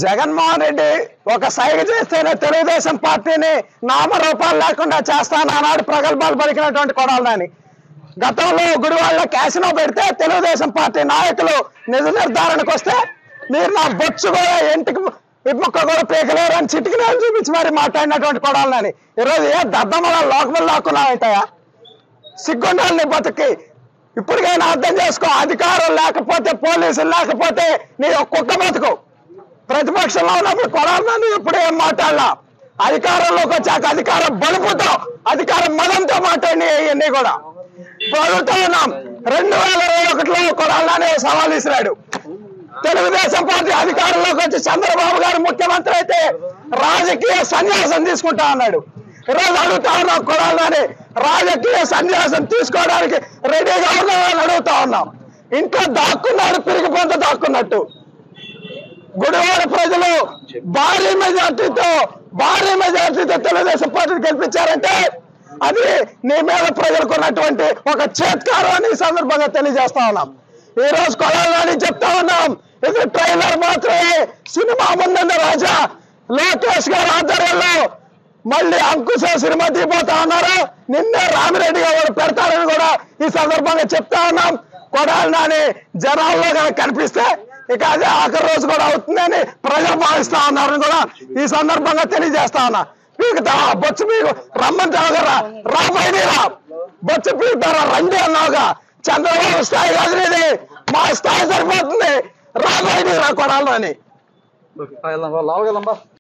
జగన్మోహన్ రెడ్డి ఒక సైగ చేస్తేనే తెలుగుదేశం పార్టీని నామరూపాలు లేకుండా చేస్తానన్నాడు ప్రగల్భాలు పలికినటువంటి కొడాలని. గతంలో గుడివాడలో క్యాసినో పెడితే తెలుగుదేశం పార్టీ నాయకులు నిజ నిర్ధారణకు వస్తే మీరు నా బొచ్చు కూడా ఇంటికి ఇప్పొక్క కూడా పీకలేరు అని చిటికిన చూపించి మరి మాట్లాడినటువంటి కొడాలని. ఈరోజు ఏ దద్దమ్మల లోకములు లాక్కున్నావుతాయా? సిగ్గుండాలని బతుకి ఇప్పటికైనా అర్థం చేసుకో. అధికారం లేకపోతే పోలీసులు లేకపోతే నీ కుక్క బతుకు. ప్రతిపక్షంలో ఉన్నప్పుడు కొడాలని ఎప్పుడు ఏం మాట్లాడాల, అధికారంలోకి వచ్చాక అధికారం బలుపుతో అధికారం మదంతో మాట్లాడి ఇవన్నీ కూడా అడుగుతా ఉన్నాం. 2021లో కొడాలని సవాల్ ఇసిరాడు. తెలుగుదేశం పార్టీ అధికారంలోకి వచ్చి చంద్రబాబు గారు ముఖ్యమంత్రి అయితే రాజకీయ సన్యాసం తీసుకుంటా అన్నాడు. ఈరోజు అడుగుతా ఉన్నాం, కొడాలని రాజకీయ సన్యాసం తీసుకోవడానికి రెడీగా ఉన్నామని అడుగుతా ఉన్నాం. ఇంట్లో దాక్కున్నాడు, పిరిగి పొంత దాక్కున్నట్టు. గుడివాడ ప్రజలు భారీ మెజార్టీతో తెలుగుదేశం పార్టీని గెలిపించారంటే అది నీ మీద ప్రజలకు ఉన్నటువంటి ఒక చేత్కారం అని సందర్భంగా తెలియజేస్తా ఉన్నాం. ఈ రోజు కొడాలని చెప్తా ఉన్నాం, ఇది ట్రైలర్ మాత్రమే. సినిమా ముందున్న రాజా లోకేష్ గారి ఆధ్వర్యంలో మళ్ళీ అంకుశ సినిమా తీపోతా ఉన్నారు. నిన్నే రామిరెడ్డి గారు పెడతారని కూడా ఈ సందర్భంగా చెప్తా ఉన్నాం. కొడాలని జనాల్లో కనుక కనిపిస్తే ఇక అదే ఆఖరి రోజు కూడా అవుతుందని ప్రజలు భావిస్తా ఉన్నారని కూడా ఈ సందర్భంగా తెలియజేస్తా ఉన్నా. పీకుతా బొచ్చు పీకు రమ్మంటావు కదా, రా బయలుదేరా బొచ్చు పీకుతారా రండి అన్నావుగా. చంద్రబాబు స్థాయి కాదు ఇది, మా స్థాయి సరిపోతుంది, రా బయలుదేరా కొడాలని.